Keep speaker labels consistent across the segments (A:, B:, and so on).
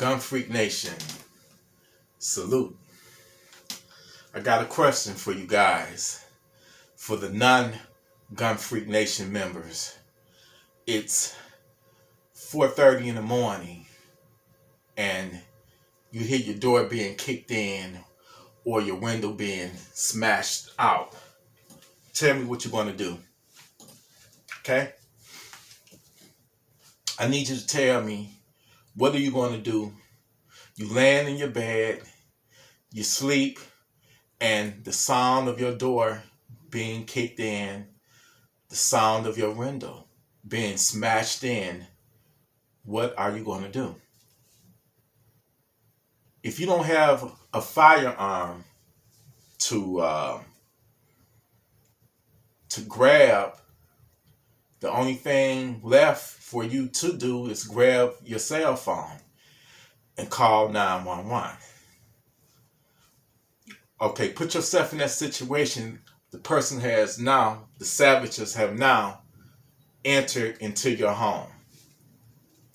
A: Gun Freak Nation, salute. I got a question for you guys. For the non-Gun Freak Nation members, it's 4:30 in the morning and you hear your door being kicked in or your window being smashed out. Tell me what you're going to do. Okay? I need you to tell me, what are you going to do? You laying in your bed, you sleep, and the sound of your door being kicked in, the sound of your window being smashed in, what are you going to do? If you don't have a firearm to grab, the only thing left for you to do is grab your cell phone and call 911. Okay, put yourself in that situation. The savages have now entered into your home.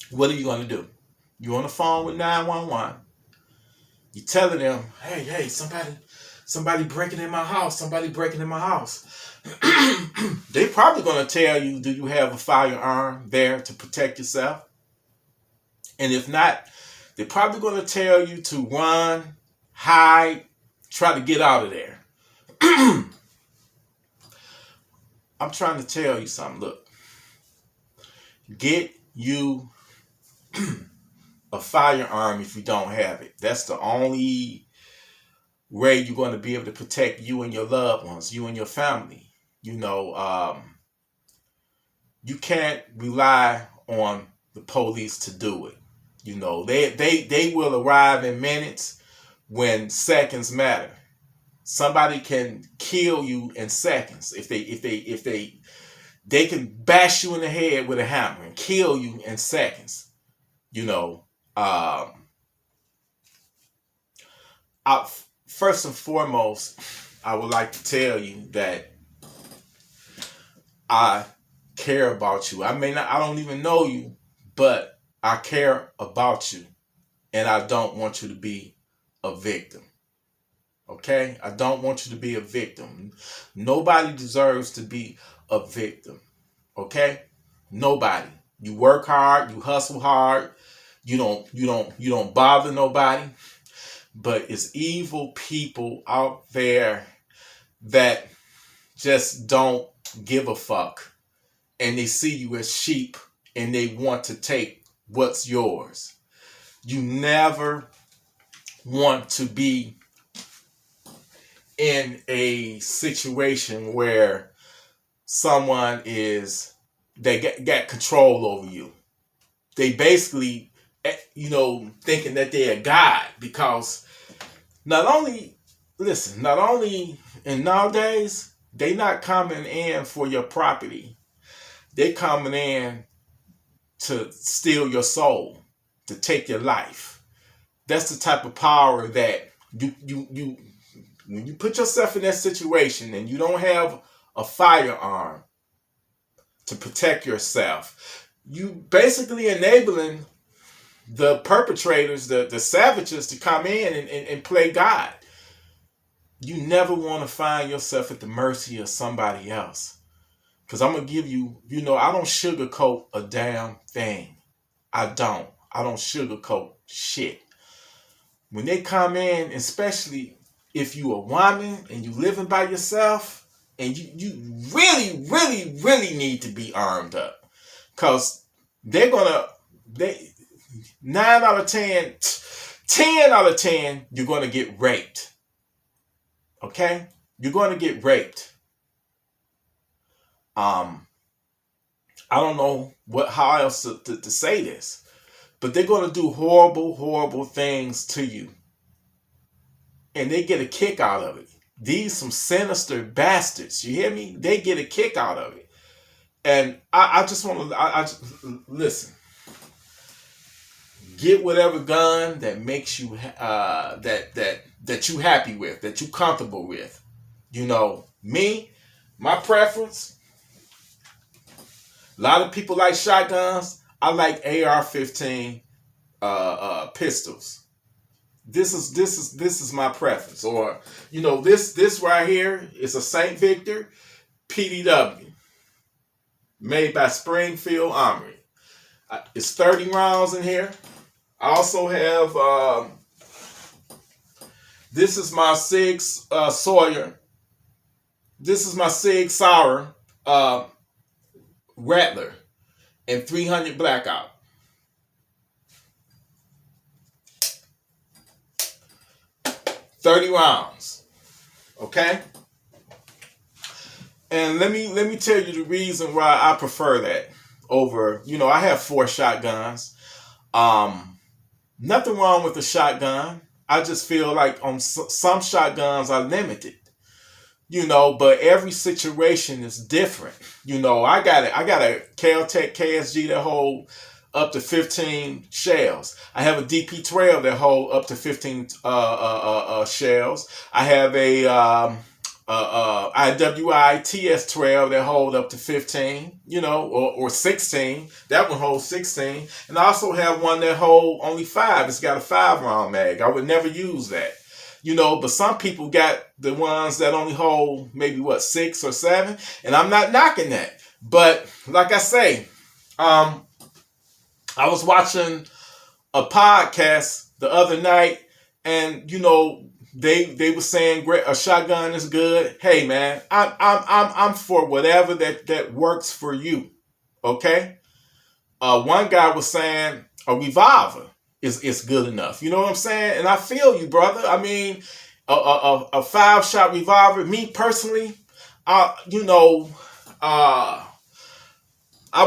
A: What are you going to do? You're on the phone with 911. You're telling them, hey, somebody breaking in my house. Somebody breaking in my house. They probably going to tell you, do you have a firearm there to protect yourself? And if not, they're probably going to tell you to run, hide, try to get out of there. I'm trying to tell you something. Look, get you a firearm if you don't have it. That's the only way you're going to be able to protect you and your loved ones, you and your family. You can't rely on the police to do it. They will arrive in minutes when seconds matter. Somebody can kill you in seconds if they can bash you in the head with a hammer and kill you in seconds. First and foremost, I would like to tell you that I care about you. I don't even know you, but I care about you, and I don't want you to be a victim. Okay? I don't want you to be a victim. Nobody deserves to be a victim. Okay? Nobody. You work hard, you hustle hard, you don't bother nobody. But it's evil people out there that just don't give a fuck. And they see you as sheep and they want to take what's yours. You never want to be in a situation where someone got control over you. They basically, thinking that they're a god, because not only in nowadays, they not coming in for your property. They coming in to steal your soul, to take your life. That's the type of power that you when you put yourself in that situation and you don't have a firearm to protect yourself, you basically enabling the perpetrators, the savages, to come in and play God. You never want to find yourself at the mercy of somebody else. Because I'm going to give you, I don't sugarcoat a damn thing. I don't sugarcoat shit. When they come in, especially if you a woman and you living by yourself, and you really, really, really need to be armed up. Because 9 out of 10 out of 10, you're going to get raped. Okay? You're going to get raped. I don't know how else to say this, but they're going to do horrible, horrible things to you. And they get a kick out of it. These some sinister bastards. You hear me? They get a kick out of it. And I just want to, listen. Get whatever gun that makes you, that you happy with, that you comfortable with. Me, my preference, a lot of people like shotguns. I like AR-15 pistols. This is my preference. Or this right here is a Saint Victor PDW made by Springfield Armory. It's 30 rounds in here. I also have this is my Sig Sawyer. This is my Sig Sauer Rattler and 300 Blackout. $30 rounds. Okay? And let me tell you the reason why I prefer that over, I have 4 shotguns. Nothing wrong with the shotgun. I just feel like on some shotguns are limited. But every situation is different. I got a Caltech KSG that hold up to 15 shells. I have a DP12 that hold up to 15 shells. I have a IWI TS12 that hold up to 15, or 16. That one holds 16. And I also have one that hold only 5. It's got a 5-round mag. I would never use that. But some people got the ones that only hold maybe 6 or 7, and I'm not knocking that. But like I say, I was watching a podcast the other night, and they were saying a shotgun is good. Hey man, I'm for whatever that works for you. Okay. One guy was saying a revolver is good enough. You know what I'm saying? And I feel you, brother. I mean, a 5-shot revolver. Me personally, I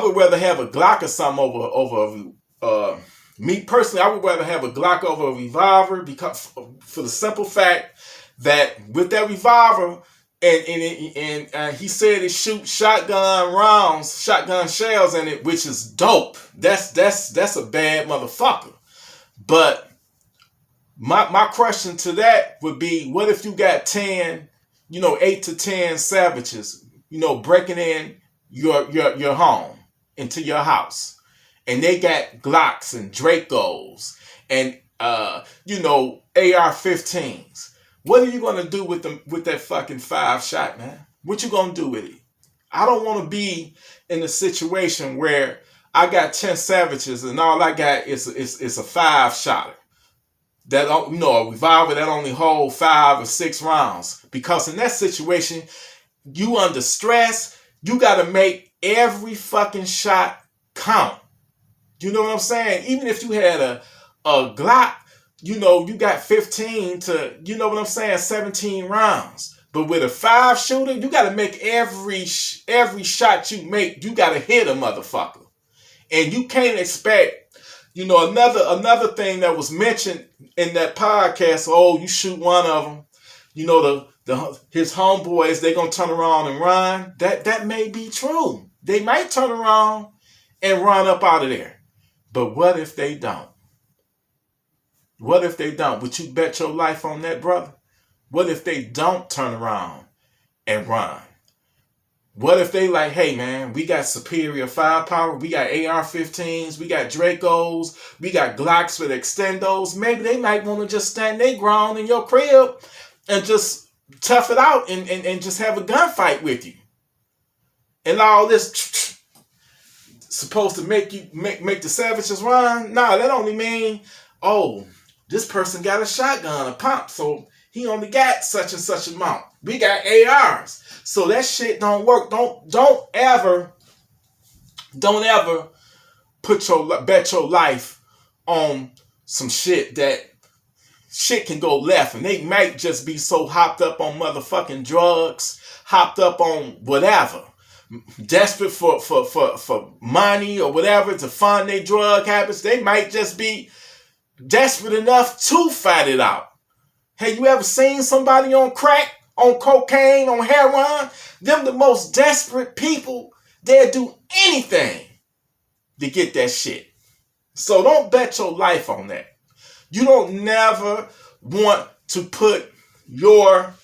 A: would rather have a Glock or something over. Me personally, I would rather have a Glock over a revolver because for the simple fact that with that revolver, and he said it shoots shotgun rounds, shotgun shells in it, which is dope. That's a bad motherfucker. But my question to that would be, what if you got 10, 8 to 10 savages, breaking in your home, into your house, and they got Glocks and Dracos and AR-15s. What are you gonna do with that fucking 5-shot, man? What you gonna do with it? I don't want to be in a situation where I got 10 savages and all I got is a 5-shotter. That a revolver that only hold 5 or 6 rounds. Because in that situation, you under stress, you gotta make every fucking shot count. You know what I'm saying? Even if you had a Glock, you got 15 to, 17 rounds. But with a 5-shooter, you got to make every shot you make, you got to hit a motherfucker. And you can't expect, another thing that was mentioned in that podcast, you shoot one of them, his homeboys, they going to turn around and run. That may be true. They might turn around and run up out of there. But what if they don't? What if they don't? Would you bet your life on that, brother? What if they don't turn around and run? What if they like, hey man, we got superior firepower, we got AR-15s, we got Dracos, we got Glocks with extendos. Maybe they might want to just stand their ground in your crib and just tough it out and just have a gunfight with you. And all this supposed to make the savages run? Nah, that only mean, this person got a shotgun, a pump, so he only got such and such amount. We got ARs. So that shit don't work. Don't ever bet your life on some shit that shit can go left. And they might just be so hopped up on motherfucking drugs, hopped up on whatever. Desperate for money or whatever to fund their drug habits. They might just be desperate enough to fight it out. Have you ever seen somebody on crack, on cocaine, on heroin? Them the most desperate people. They'll do anything to get that shit. So don't bet your life on that. You don't never want to put yourself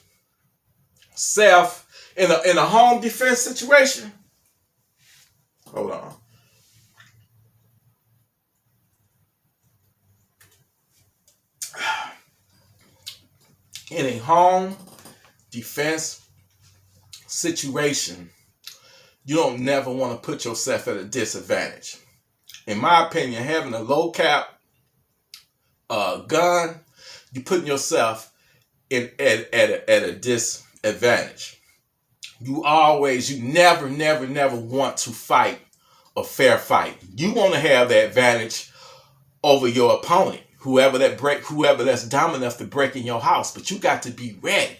A: in a home defense situation. Hold on. in a home defense situation, you don't never want to put yourself at a disadvantage. In my opinion, having a low cap gun, you're putting yourself at a disadvantage. You never want to fight a fair fight. You want to have the advantage over your opponent, whoever that's dumb enough to break in your house. But you got to be ready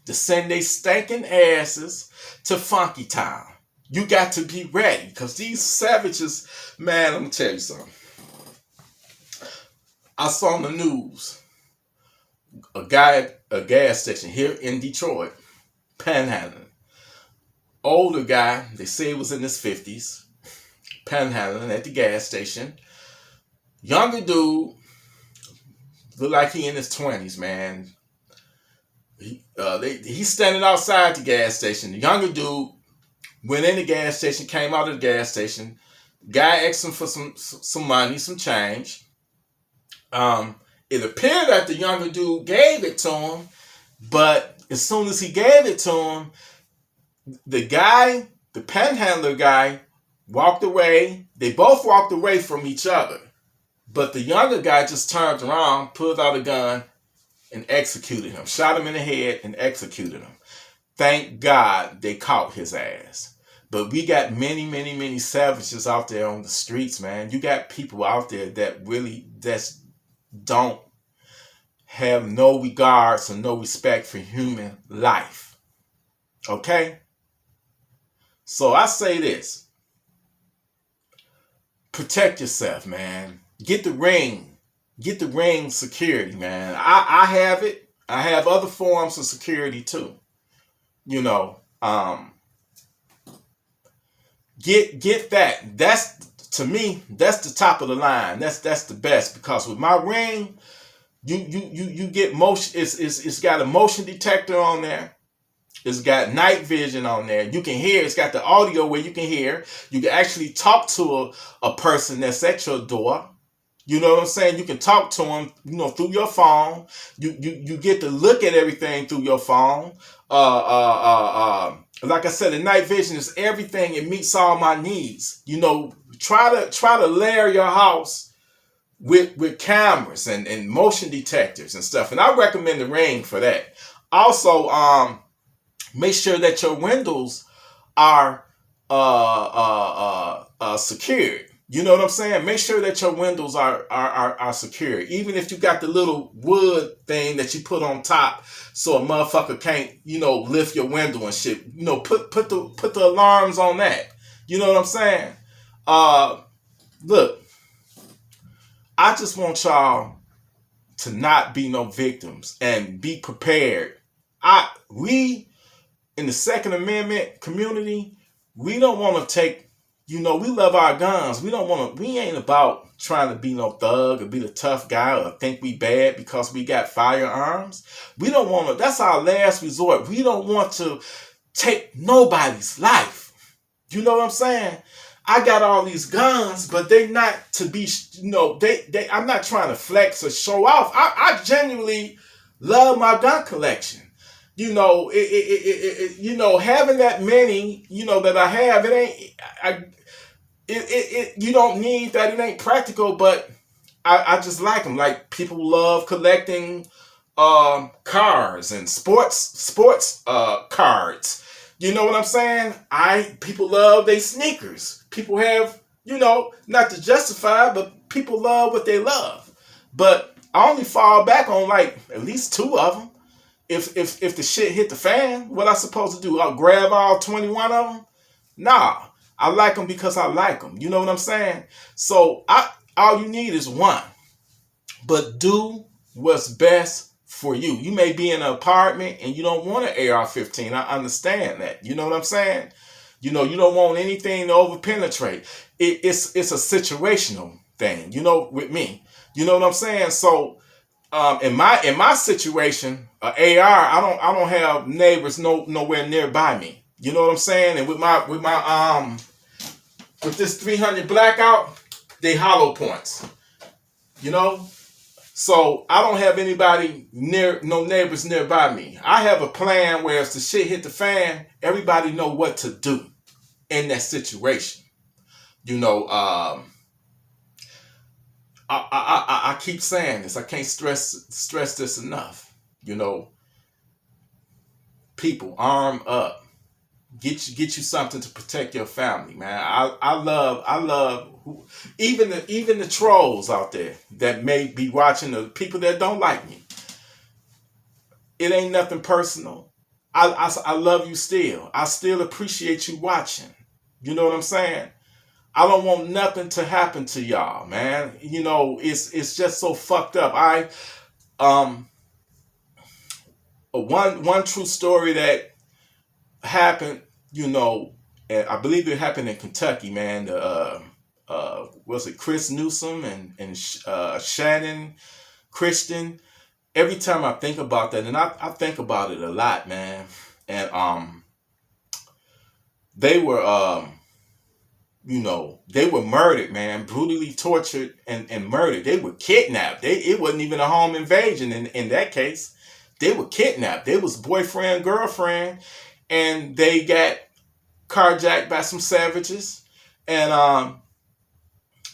A: to send they stinking asses to Funky Town. You got to be ready, because these savages, man, let me tell you something. I saw on the news a guy at a gas station here in Detroit, panhandling. Older guy, they say he was in his 50s, panhandling at the gas station. Younger dude, look like he in his 20s, man. He's standing outside the gas station. The younger dude went in the gas station, came out of the gas station. Guy asked him for some money, some change. It appeared that the younger dude gave it to him, but as soon as he gave it to him, the panhandler guy, walked away. They both walked away from each other. But the younger guy just turned around, pulled out a gun, and executed him. Shot him in the head and executed him. Thank God they caught his ass. But we got many savages out there on the streets, man. You got people out there that really don't have no regards or no respect for human life. Okay? So I say this. Protect yourself, man. Get the ring. Get the ring security, man. I have it. I have other forms of security too. You know, get that. That's, to me, that's the top of the line. That's the best, because with my ring, you get motion. It's got a motion detector on there. It's got night vision on there. You can hear. It's got the audio where you can hear. You can actually talk to a person that's at your door. You know what I'm saying? You can talk to them, through your phone. You get to look at everything through your phone. Like I said, the night vision is everything. It meets all my needs. Try to layer your house with cameras and motion detectors and stuff. And I recommend the Ring for that. Also, make sure that your windows are secured. You know what I'm saying? Make sure that your windows are secure. Even if you got the little wood thing that you put on top, so a motherfucker can't, lift your window and shit. Put the alarms on that. You know what I'm saying? Look, I just want y'all to not be no victims and be prepared. We in the Second Amendment community, we don't want to take. We love our guns. We ain't about trying to be no thug or be the tough guy or think we bad because we got firearms. We don't want to, that's our last resort. We don't want to take nobody's life. You know what I'm saying? I got all these guns, but they not to be, I'm not trying to flex or show off. I genuinely love my gun collection. Having that many, that I have, you don't need that. It ain't practical, but I just like them. Like, people love collecting cars and sports cards. You know what I'm saying? People love their sneakers. People have, not to justify, but people love what they love. But I only fall back on like at least 2 of them. If the shit hit the fan, what I supposed to do? I'll grab all 21 of them? Nah. I like them because I like them. You know what I'm saying? So all you need is one. But do what's best for you. You may be in an apartment and you don't want an AR-15. I understand that. You know what I'm saying? You don't want anything to overpenetrate. It's a situational thing, with me. You know what I'm saying? So in my situation, AR, I don't have neighbors nowhere nearby me. You know what I'm saying? And with this 300 blackout, they hollow points. So I don't have anybody no neighbors nearby me. I have a plan where if the shit hit the fan, everybody know what to do in that situation. You know, I keep saying this. I can't stress this enough. You know, people arm up. Get you something to protect your family, man. I love even the trolls out there that may be watching, the people that don't like me. It ain't nothing personal. I love you still. I still appreciate you watching. You know what I'm saying? I don't want nothing to happen to y'all, man. You know, it's just so fucked up. Um one true story that happened, you know, and I believe it happened in Kentucky, man. The was it Chris Newsom and Shannon Christian? Every time I think about that, and I think about it a lot, man. And they were you know, they were murdered, man, brutally tortured and murdered. They were kidnapped. It wasn't even a home invasion in that case. They were kidnapped. They was boyfriend, girlfriend, and they got carjacked by some savages. And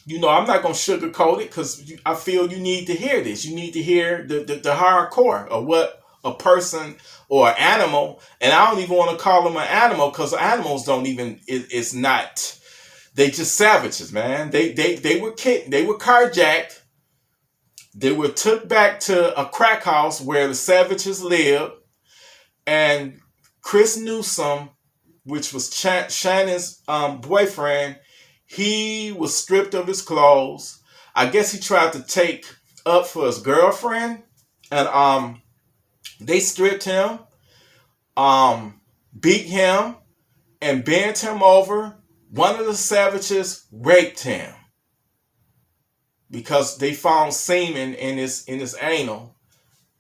A: you know, I'm not gonna sugarcoat it because I feel you need to hear this. You need to hear the hardcore of what a person or an animal, and I don't even want to call them an animal because animals don't even. It's not. They just savages, man. They were they were carjacked. They were took back to a crack house where the savages lived, and Chris Newsom, which was Shannon's boyfriend, he was stripped of his clothes. I guess he tried to take up for his girlfriend, and they stripped him, beat him, and bent him over. One of the savages raped him because they found semen in his anal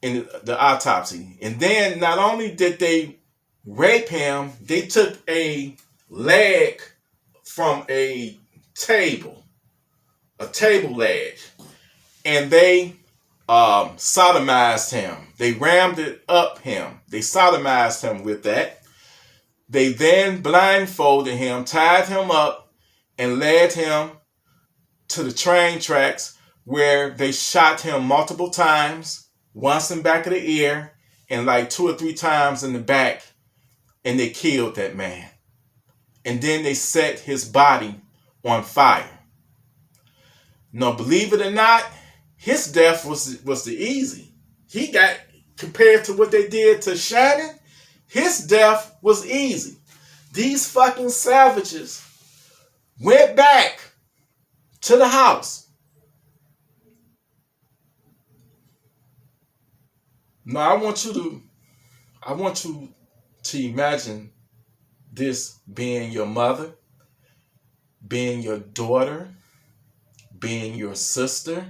A: in the autopsy. And then not only did they rape him, they took a leg from a table leg, and they sodomized him. They rammed it up him. They sodomized him with that. They then blindfolded him, tied him up, and led him to the train tracks where they shot him multiple times, once in the back of the ear and like 2 or 3 times in the back, and they killed that man. And then they set his body on fire. Now, believe it or not, his death was the easy. He got, compared to what they did to Shannon, his death was easy. These fucking savages went back to the house. Now I want you to imagine this being your mother, being your daughter, being your sister,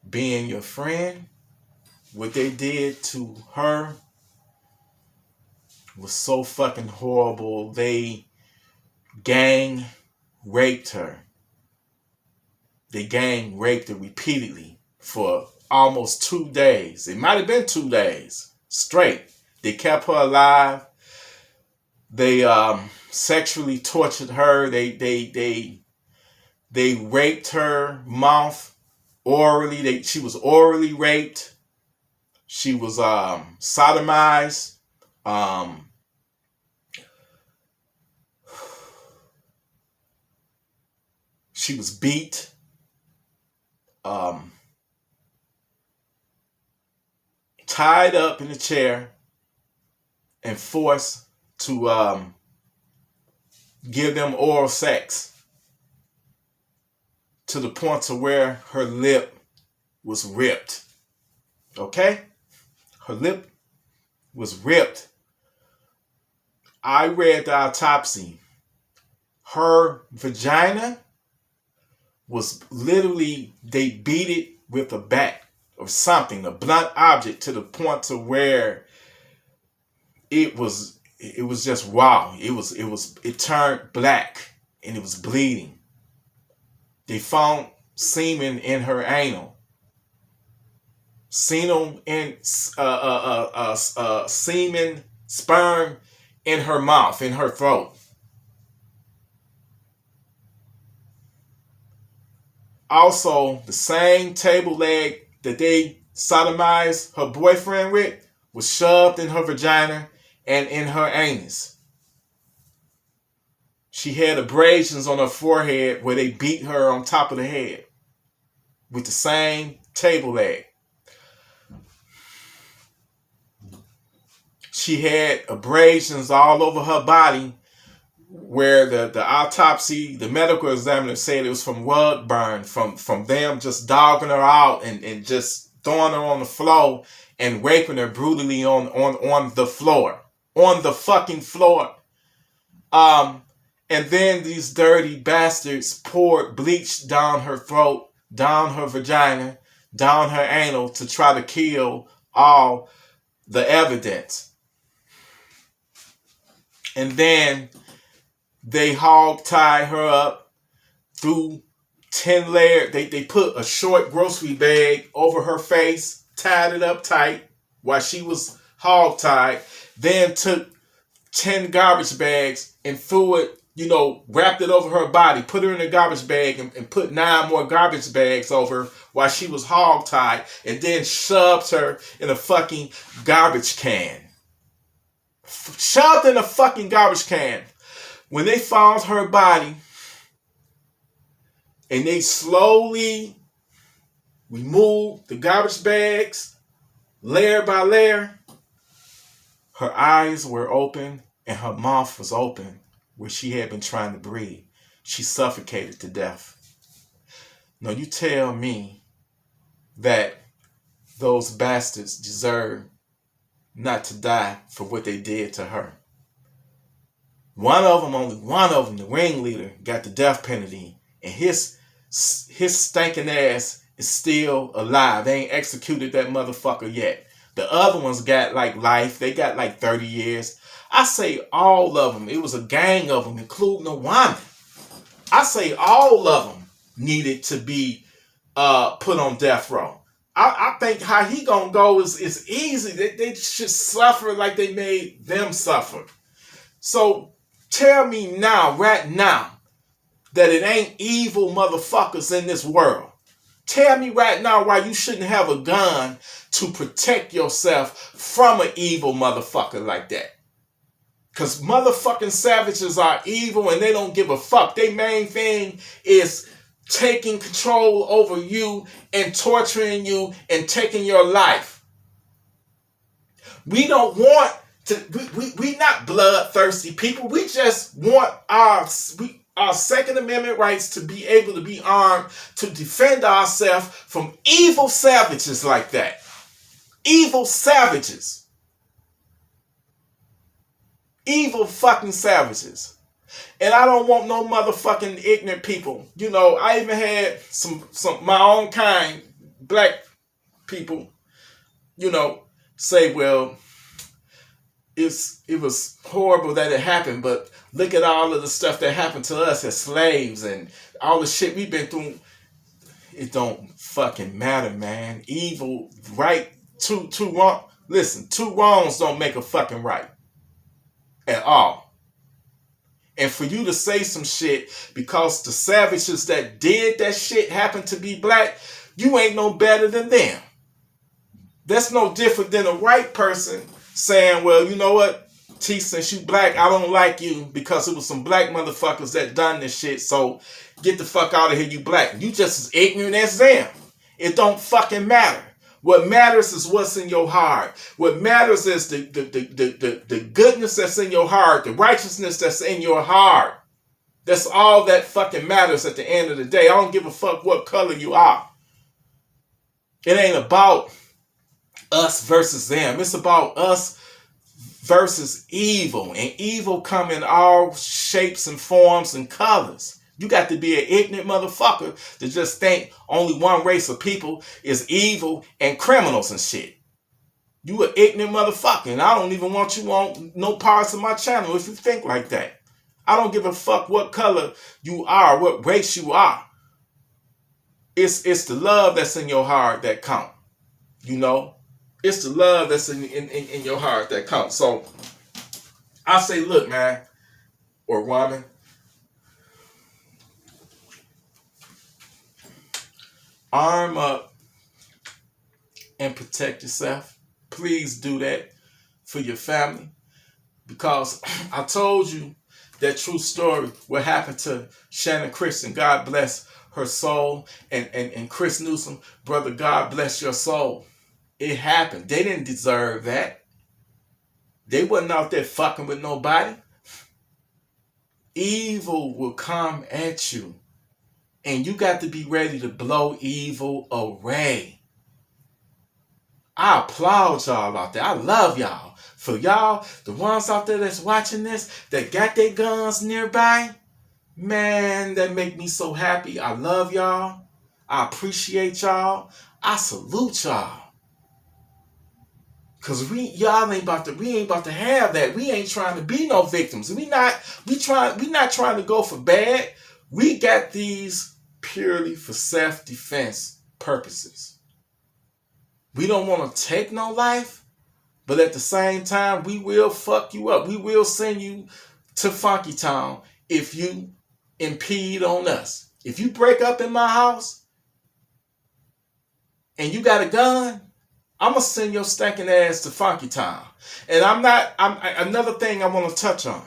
A: being your friend. What they did to her was so fucking horrible. They gang raped her. They gang raped her repeatedly for almost 2 days. It might have been 2 days straight. They kept her alive. They sexually tortured her. They raped her mouth orally. She was orally raped. She was sodomized. She was beat. Tied up in a chair and forced to give them oral sex to the point to where her lip was ripped. Okay? Her lip was ripped. I read the autopsy. Her vagina was literally, they beat it with a bat or something, a blunt object, to the point to where it was just raw. It turned black and it was bleeding. They found semen in her anal. semen and semen, sperm in her mouth, in her throat. Also, the same table leg that they sodomized her boyfriend with was shoved in her vagina and in her anus. She had abrasions on her forehead where they beat her on top of the head with the same table leg. She had abrasions all over her body where the autopsy, the medical examiner said it was from rug burn, from them just dogging her out and just throwing her on the floor and raping her brutally on the floor. On the fucking floor. And then these dirty bastards poured bleach down her throat, down her vagina, down her anal to try to kill all the evidence. And then they hog tied her up through 10 layers. They put a short grocery bag over her face, tied it up tight while she was hog tied, then took 10 garbage bags and threw it, wrapped it over her body, put her in a garbage bag and put 9 more garbage bags over her while she was hog tied, and then shoved her in a fucking garbage can. Shoved in a fucking garbage can. When they found her body and they slowly removed the garbage bags layer by layer, her eyes were open and her mouth was open where she had been trying to breathe. She suffocated to death. Now you tell me that those bastards deserve not to die for what they did to her. Only one of them, the ringleader, got the death penalty, and his stinking ass is still alive. They ain't executed that motherfucker yet. The other ones got like life. They got like 30 years. I say all of them. It was a gang of them, including a woman. I say all of them needed to be put on death row. I think how he gonna go is easy. They should suffer like they made them suffer. So tell me now, right now, that it ain't evil motherfuckers in this world. Tell me right now why you shouldn't have a gun to protect yourself from an evil motherfucker like that. Because motherfucking savages are evil and they don't give a fuck. Their main thing is taking control over you and torturing you and taking your life. We don't want to, we not bloodthirsty people. We just want our Second Amendment rights to be able to be armed to defend ourselves from evil savages like that. Evil savages. Evil fucking savages. And I don't want no motherfucking ignorant people. I even had some my own kind, black people, say, well, it was horrible that it happened, but look at all of the stuff that happened to us as slaves and all the shit we've been through. It don't fucking matter, man. Evil, right, two wrong. Listen, 2 wrongs don't make a fucking right. At all. And for you to say some shit because the savages that did that shit happen to be black, you ain't no better than them. That's no different than a white person saying, well, you know what, T, since you black, I don't like you because it was some black motherfuckers that done this shit, so get the fuck out of here, you black. You just as ignorant as them. It don't fucking matter. What matters is what's in your heart. What matters is the goodness that's in your heart, the righteousness that's in your heart. That's all that fucking matters at the end of the day. I don't give a fuck what color you are. It ain't about us versus them. It's about us versus evil. And evil come in all shapes and forms and colors. You got to be an ignorant motherfucker to just think only one race of people is evil and criminals and shit. You an ignorant motherfucker, and I don't even want you on no parts of my channel if you think like that. I don't give a fuck what color you are, what race you are. It's the love that's in your heart that count. You know, it's the love that's in your heart that counts. So I say, look, man, or woman, arm up and protect yourself. Please do that for your family. Because I told you that true story, what happened to Shannon Christian, God bless her soul, and Chris Newsom, brother, God bless your soul. It happened. They didn't deserve that. They wasn't out there fucking with nobody. Evil will come at you, and you got to be ready to blow evil away. I applaud y'all out there. I love y'all. For y'all, the ones out there that's watching this, that got their guns nearby, man, that make me so happy. I love y'all. I appreciate y'all. I salute y'all. Cause we ain't about to have that. We ain't trying to be no victims. We not trying to go for bad. We got these purely for self-defense purposes. We don't want to take no life, but at the same time, we will fuck you up. We will send you to Funky Town if you impede on us. If you break up in my house and you got a gun, I'm going to send your stinking ass to Funky Town. And another thing I want to touch on.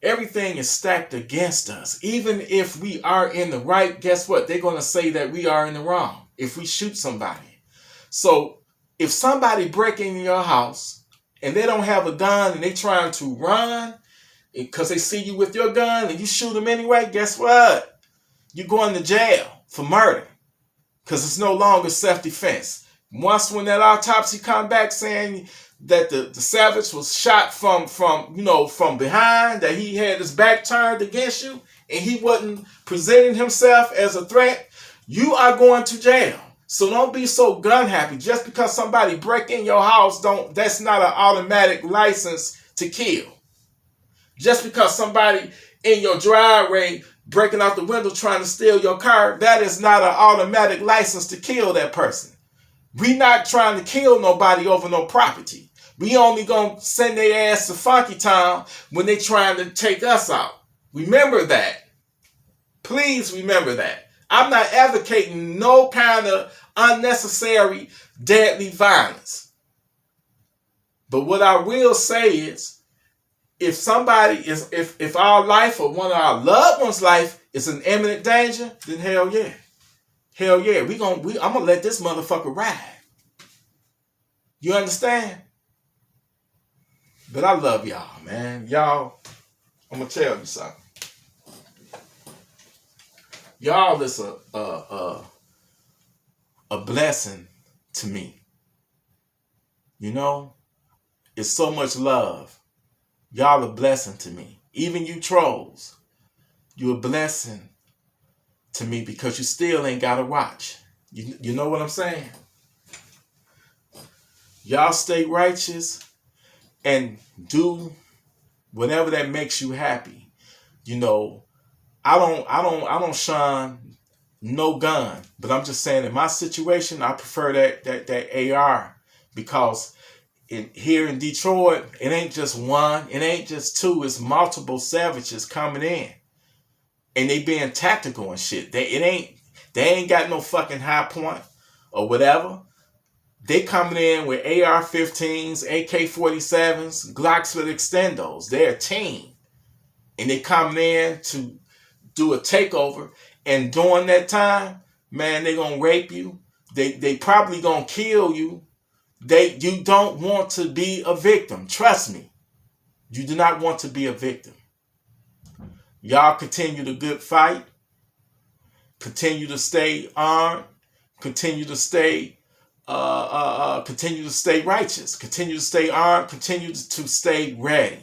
A: Everything is stacked against us. Even if we are in the right, guess what? They're going to say that we are in the wrong if we shoot somebody. So if somebody break into your house and they don't have a gun and they trying to run because they see you with your gun and you shoot them anyway, guess what? You're going to jail for murder. Because it's no longer self-defense. When that autopsy come back saying that the savage was shot from behind, that he had his back turned against you, and he wasn't presenting himself as a threat, you are going to jail. So don't be so gun happy. Just because somebody break in your house, that's not an automatic license to kill. Just because somebody in your driveway breaking out the window trying to steal your car, that is not an automatic license to kill that person. We not trying to kill nobody over no property. We only gonna send their ass to Funky Town when they trying to take us out. Remember that. Please remember that. I'm not advocating no kind of unnecessary deadly violence. But what I will say is, if our life or one of our loved ones' life is in imminent danger, then hell yeah. Hell yeah. I'm gonna let this motherfucker ride. You understand? But I love y'all, man. Y'all, I'm gonna tell you something. Y'all is a blessing to me. You know? It's so much love. Y'all a blessing to me. Even you trolls, you're a blessing to me because you still ain't got to watch. You know what I'm saying? Y'all stay righteous and do whatever that makes you happy. You know, I don't shun no gun, but I'm just saying in my situation, I prefer that AR because here in Detroit, it ain't just one, it ain't just two, it's multiple savages coming in. And they being tactical and shit. They ain't got no fucking high point or whatever. They coming in with AR-15s, AK-47s, Glocks with extendos. They're a team. And they coming in to do a takeover. And during that time, man, they gonna rape you. They probably gonna kill you. You don't want to be a victim. Trust me. You do not want to be a victim. Y'all continue the good fight. Continue to stay armed. Continue to stay righteous. Continue to stay armed. Continue to stay ready.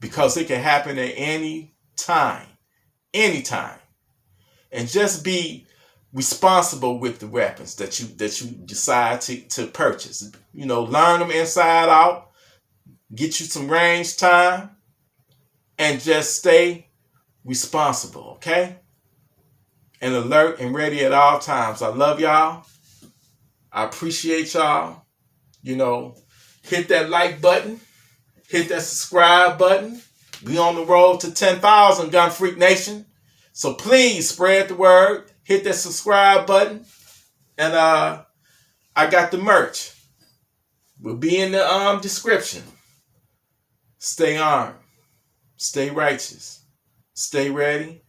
A: Because it can happen at any time. Anytime. And just be responsible with the weapons that you decide to purchase. You know, learn them inside out. Get you some range time. And just stay responsible, okay? And alert and ready at all times. I love y'all. I appreciate y'all. You know, hit that like button. Hit that subscribe button. We on the road to 10,000, Gun Freak Nation. So please spread the word. Hit that subscribe button. And I got the merch. Will be in the description. Stay armed. Stay righteous. Stay ready.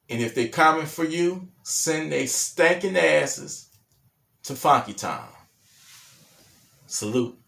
A: And if they coming for you, send they stinking asses to Funky Town. Salute.